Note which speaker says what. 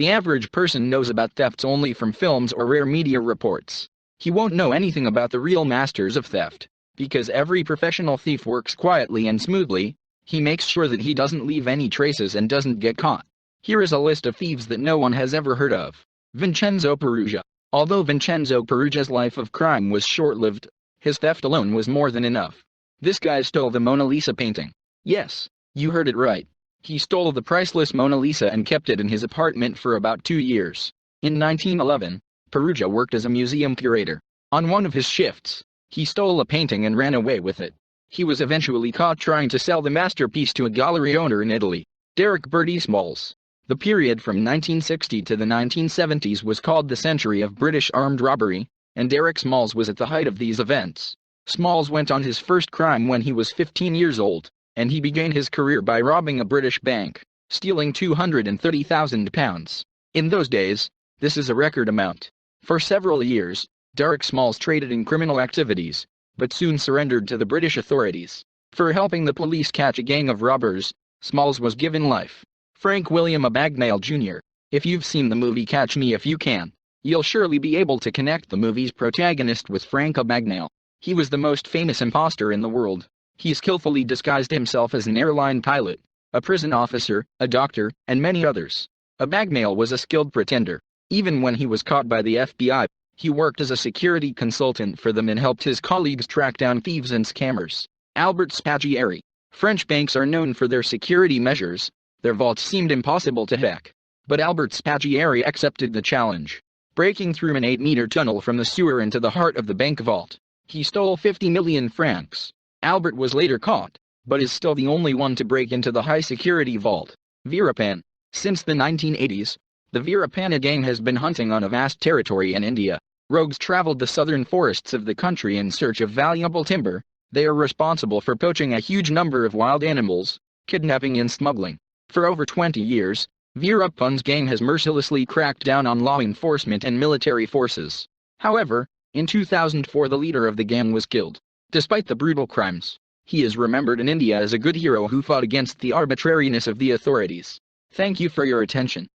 Speaker 1: The average person knows about thefts only from films or rare media reports. He won't know anything about the real masters of theft. Because every professional thief works quietly and smoothly, he makes sure that he doesn't leave any traces and doesn't get caught. Here is a list of thieves that no one has ever heard of. Vincenzo Peruggia. Although Vincenzo Peruggia's life of crime was short-lived, his theft alone was more than enough. This guy stole the Mona Lisa painting. Yes, you heard it right. He stole the priceless Mona Lisa and kept it in his apartment for about 2 years. In 1911, Peruggia worked as a museum curator. On one of his shifts, he stole a painting and ran away with it. He was eventually caught trying to sell the masterpiece to a gallery owner in Italy, Derek Bertie Smalls. The period from 1960 to the 1970s was called the century of British armed robbery, and Derek Smalls was at the height of these events. Smalls went on his first crime when he was 15 years old, and he began his career by robbing a British bank, stealing £230,000. In those days, this is a record amount. For several years, Derek Smalls traded in criminal activities, but soon surrendered to the British authorities. For helping the police catch a gang of robbers, Smalls was given life. Frank William Abagnale Jr. If you've seen the movie Catch Me If You Can, you'll surely be able to connect the movie's protagonist with Frank Abagnale. He was the most famous imposter in the world. He skillfully disguised himself as an airline pilot, a prison officer, a doctor, and many others. Abagnale was a skilled pretender. Even when he was caught by the FBI, he worked as a security consultant for them and helped his colleagues track down thieves and scammers. Albert Spaggieri. French banks are known for their security measures. Their vaults seemed impossible to hack. But Albert Spaggieri accepted the challenge. Breaking through an 8-meter tunnel from the sewer into the heart of the bank vault, he stole 50 million francs. Albert was later caught, but is still the only one to break into the high-security vault. Veerapan. Since the 1980s, the Veerapanna gang has been hunting on a vast territory in India. Rogues traveled the southern forests of the country in search of valuable timber. They are responsible for poaching a huge number of wild animals, kidnapping and smuggling. For over 20 years, Veerapan's gang has mercilessly cracked down on law enforcement and military forces. However, in 2004 the leader of the gang was killed. Despite the brutal crimes, he is remembered in India as a good hero who fought against the arbitrariness of the authorities. Thank you for your attention.